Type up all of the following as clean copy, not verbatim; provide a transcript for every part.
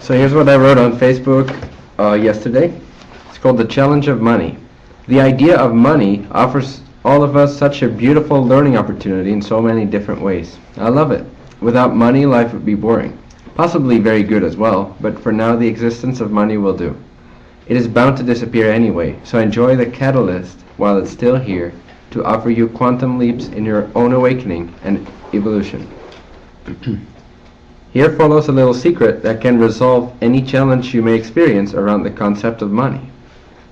So here's what I wrote on Facebook yesterday. It's called The Challenge of Money. The idea of money offers all of us such a beautiful learning opportunity in so many different ways. I love it. Without money, life would be boring. Possibly very good as well, but for now the existence of money will do. It is bound to disappear anyway, so enjoy the catalyst while it's still here to offer you quantum leaps in your own awakening and evolution. Here follows a little secret that can resolve any challenge you may experience around the concept of money.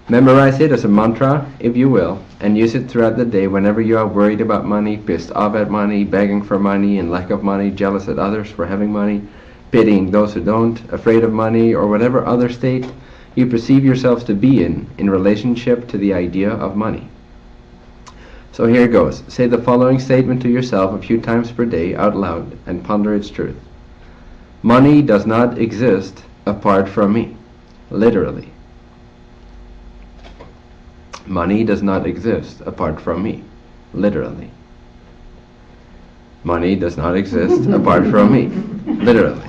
Memorize it as a mantra, if you will, and use it throughout the day whenever you are worried about money, pissed off at money, begging for money, in lack of money, jealous at others for having money, pitying those who don't, afraid of money, or whatever other state you perceive yourselves to be in relationship to the idea of money. So here goes. Say the following statement to yourself a few times per day out loud and ponder its truth. Money does not exist apart from me. Literally. Money does not exist apart from me. Literally. Money does not exist apart from me. Literally.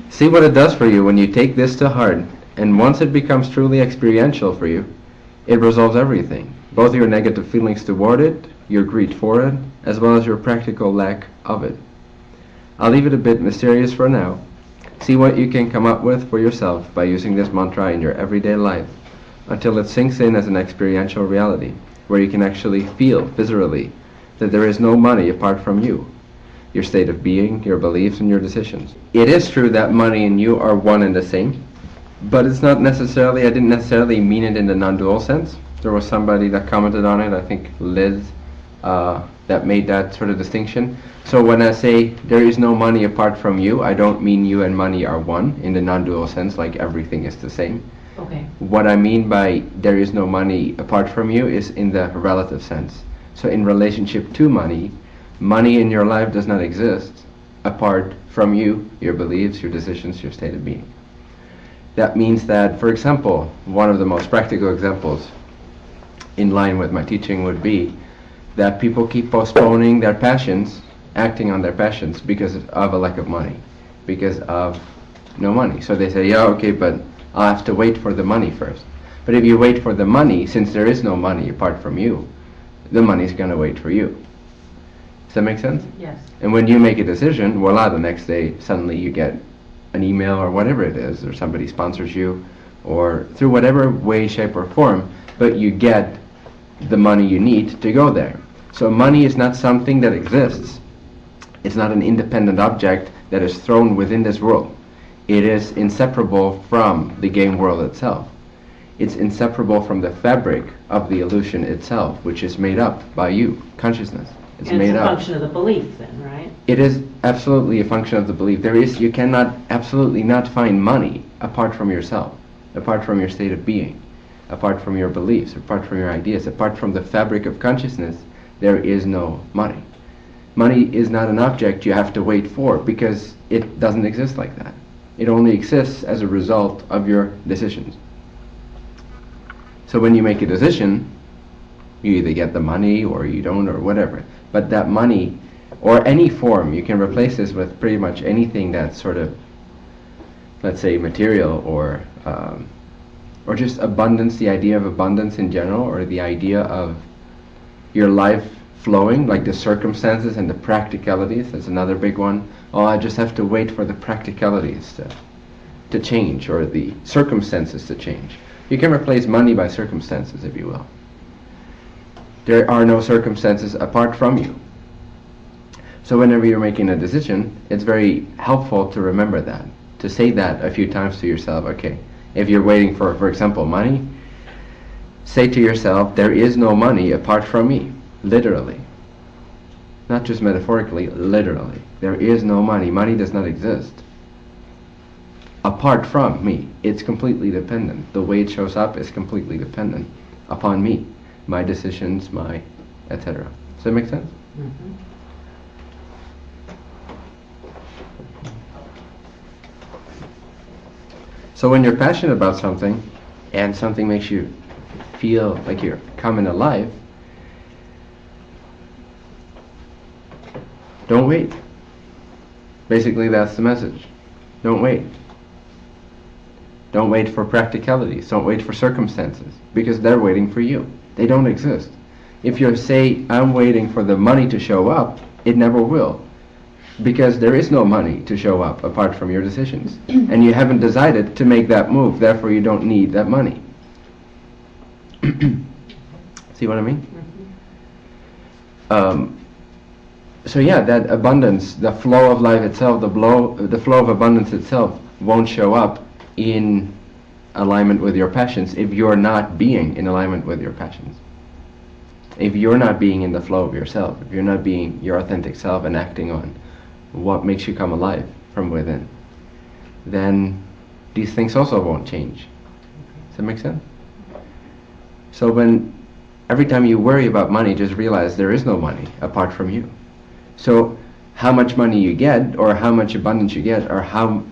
See what it does for you when you take this to heart, and once it becomes truly experiential for you, it resolves everything, both your negative feelings toward it, your greed for it, as well as your practical lack of it. I'll leave it a bit mysterious for now. See what you can come up with for yourself by using this mantra in your everyday life, until it sinks in as an experiential reality, where you can actually feel viscerally that there is no money apart from you, your state of being, your beliefs, and your decisions. It is true that money and you are one and the same, but it's not necessarily, I didn't necessarily mean it in the non-dual sense. There was somebody that commented on it, I think Liz, that made that sort of distinction. So when I say there is no money apart from you, I don't mean you and money are one in the non-dual sense, like everything is the same. Okay. What I mean by there is no money apart from you is in the relative sense. So in relationship to money, money in your life does not exist apart from you, your beliefs, your decisions, your state of being. That means that, for example, one of the most practical examples in line with my teaching would be that people keep postponing their passions, acting on their passions because of a lack of money, because of no money. So they say, yeah, okay, but I'll have to wait for the money first. But if you wait for the money, since there is no money apart from you, the money's going to wait for you. Does that make sense? Yes. And when you make a decision, voila, the next day suddenly you get an email or whatever it is, or somebody sponsors you, or through whatever way, shape, or form, but you get the money you need to go there. So money is not something that exists. It's not an independent object that is thrown within this world. It is inseparable from the game world itself. It's inseparable from the fabric of the illusion itself, which is made up by you, consciousness. It's made up. It's a function of the belief then, right? It is absolutely a function of the belief. You cannot absolutely not find money apart from yourself, apart from your state of being, apart from your beliefs, apart from your ideas, apart from the fabric of consciousness. There is no money. Money is not an object you have to wait for, because it doesn't exist like that. It only exists as a result of your decisions. So when you make a decision, you either get the money or you don't, or whatever. But that money, or any form, you can replace this with pretty much anything that's sort of, let's say, material, or just abundance, the idea of abundance in general, or the idea of your life flowing, like the circumstances and the practicalities. That's another big one. Oh, I just have to wait for the practicalities to change, or the circumstances to change. You can replace money by circumstances, if you will. There are no circumstances apart from you. So whenever you're making a decision, it's very helpful to remember that, to say that a few times to yourself. Okay, if you're waiting for example, money, say to yourself, there is no money apart from me, literally. Not just metaphorically, literally. There is no money. Money does not exist apart from me. It's completely dependent. The way it shows up is completely dependent upon me, my decisions, my etc. Does that make sense? Mm-hmm. So when you're passionate about something, and something makes you feel like you're coming alive, don't wait. Basically, that's the message. Don't wait. Don't wait for practicalities. Don't wait for circumstances, because they're waiting for you. They don't exist. If you say, I'm waiting for the money to show up, it never will. Because there is no money to show up apart from your decisions. And you haven't decided to make that move, therefore you don't need that money. See what I mean? So yeah, that abundance, the flow of life itself, the flow of abundance itself won't show up in alignment with your passions if you're not being in alignment with your passions. If you're not being in the flow of yourself, if you're not being your authentic self and acting on what makes you come alive from within, then these things also won't change. Does that make sense? So every time you worry about money, just realize there is no money apart from you. So how much money you get, or how much abundance you get, or how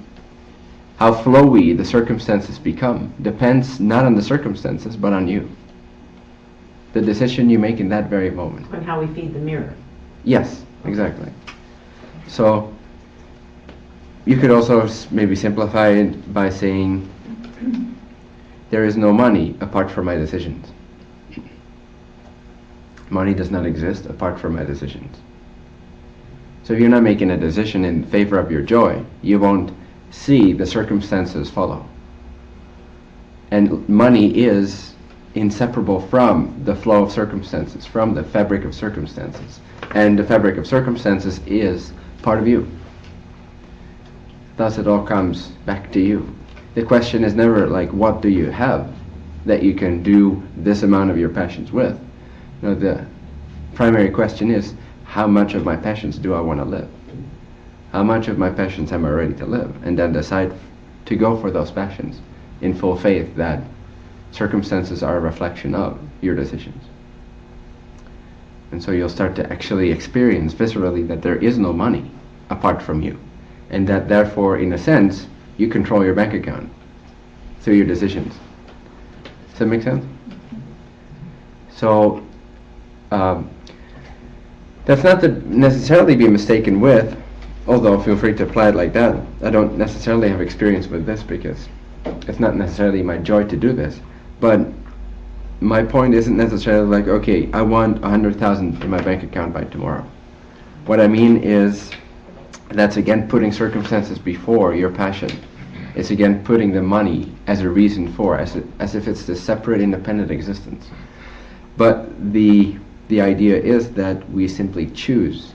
flowy the circumstances become, depends not on the circumstances, but on you. The decision you make in that very moment. On how we feed the mirror. Yes, exactly. So you could also maybe simplify it by saying, there is no money apart from my decisions. Money does not exist apart from my decisions. So if you're not making a decision in favor of your joy, you won't see the circumstances follow. And money is inseparable from the flow of circumstances, from the fabric of circumstances. And the fabric of circumstances is part of you. Thus it all comes back to you. The question is never like, what do you have that you can do this amount of your passions with? No, the primary question is, how much of my passions do I want to live? How much of my passions am I ready to live? And then decide to go for those passions in full faith that circumstances are a reflection of your decisions. And so you'll start to actually experience viscerally that there is no money apart from you. And that therefore, in a sense, you control your bank account through your decisions. Does that make sense? So, that's not to necessarily be mistaken with, although feel free to apply it like that. I don't necessarily have experience with this because it's not necessarily my joy to do this. But my point isn't necessarily like, okay, I want 100,000 in my bank account by tomorrow. What I mean is, that's again putting circumstances before your passion. It's again putting the money as a reason for, as if it's a separate independent existence. But the idea is that we simply choose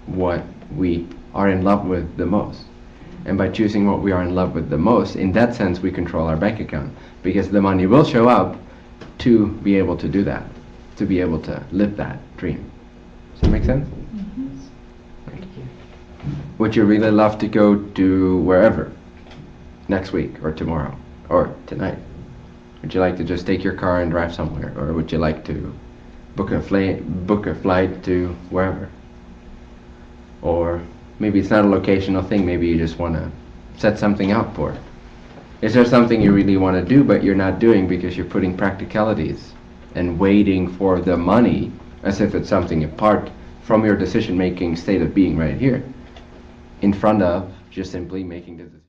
what we are in love with the most. And by choosing what we are in love with the most, in that sense we control our bank account, because the money will show up to be able to do that, to be able to live that dream. Does that make sense? Mm-hmm. Thank you. Would you really love to go to wherever next week or tomorrow or tonight? Would you like to just take your car and drive somewhere, or would you like to book a flight to wherever? Or maybe it's not a locational thing, maybe you just want to set something up for it. Is there something you really want to do but you're not doing because you're putting practicalities and waiting for the money as if it's something apart from your decision-making state of being right here, in front of just simply making the decision?